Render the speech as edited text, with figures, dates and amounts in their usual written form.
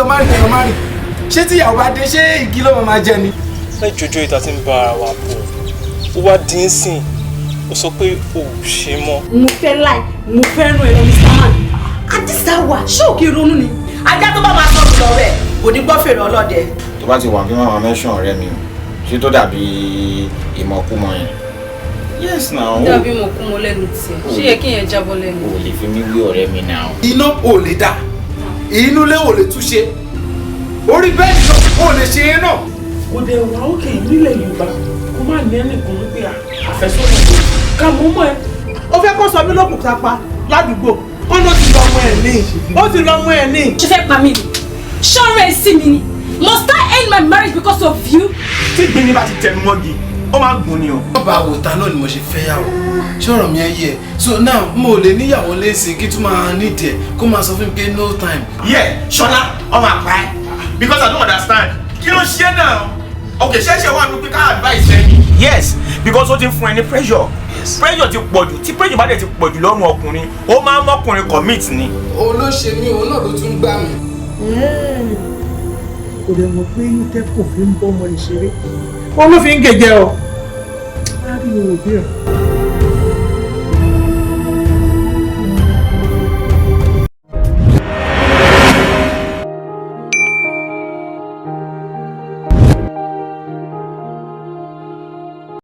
lọ má rí ṣé tí ìyàwó bá dé ṣé igi ló máa jẹ ni. láì jojo ìta tí ń bá ara wa bọ̀ ó wá dín sìn ó sọ pé ò ṣe mọ́. mo fẹ́ láì mo fẹ́ ràn ẹ́ lọ Mr. Man àdìsá wa ṣóòkì ronú ni. ajá tó bá máa sọ lọ rẹ̀ kò ní gbọ́ fèrè ọlọ́dẹ. tó bá ti wà kí màmá mẹ́sàn ọ̀rẹ́ mi ṣé tó dàbí ìmọ̀kúmọ̀ yẹn. yes now. dàbí ìmọ̀kúmọ̀ lẹ́nu tiẹ̀ ṣé yẹ kí yẹn jábọ́ lẹ́nu. o lè fi mí wé ọ̀rẹ́ mi náà. iná ò lè dá inú ilé ò lè túnṣe orí bẹ́ẹ̀dì náà ò lè ṣe é náà. kò dé wà ókè nílẹ̀ Yorùbá kó má ní ẹnìkan wípé àfẹ́sọ́nà ká mú mọ́ ẹ. ó fẹ́ kó sọ mí lókùúta pa ládùúgbò ó ló ti lọ́mọ ẹ̀ ní ó ti lọ́mọ ẹ̀ ní. ṣe fẹ́ pa mí ni ṣọ́ọ̀rẹ́ sí mi ni must I end my marriage because of you. tí gbìnrín bá ti tẹnu mọ́gi ó máa ń gùn ni o. ọba àwòtá náà ni mo ṣe fẹ́ yàwó ṣé ọ̀rọ̀ mi ẹ yẹ so now mo lè níyàwó lẹ́sìn kí tún máa nídìí ẹ̀ kó máa sọ fún mi pé no time. Ṣọlá ọmọ àpá ẹ because I don't understand kí ló ṣe náà okay ṣẹ́ṣẹ́ wà ní pé ká advice ẹ. yes because ó ti ń fún ẹ ní pressure pressure ti pọ̀jù tí pressure bá dẹ̀ ti pọ̀jù lọ́rùn ọkùnrin ó máa ń mọ́kùnrin commit ni. òun ló ṣe mí òun náà ló tún gbà mí. kò dẹ̀ mọ̀ pé inú tẹ́kọ̀ fi ń bọ́ ọmọ ìṣeré wọn ló fi ń gèjẹ o. láàrin òbí rẹ̀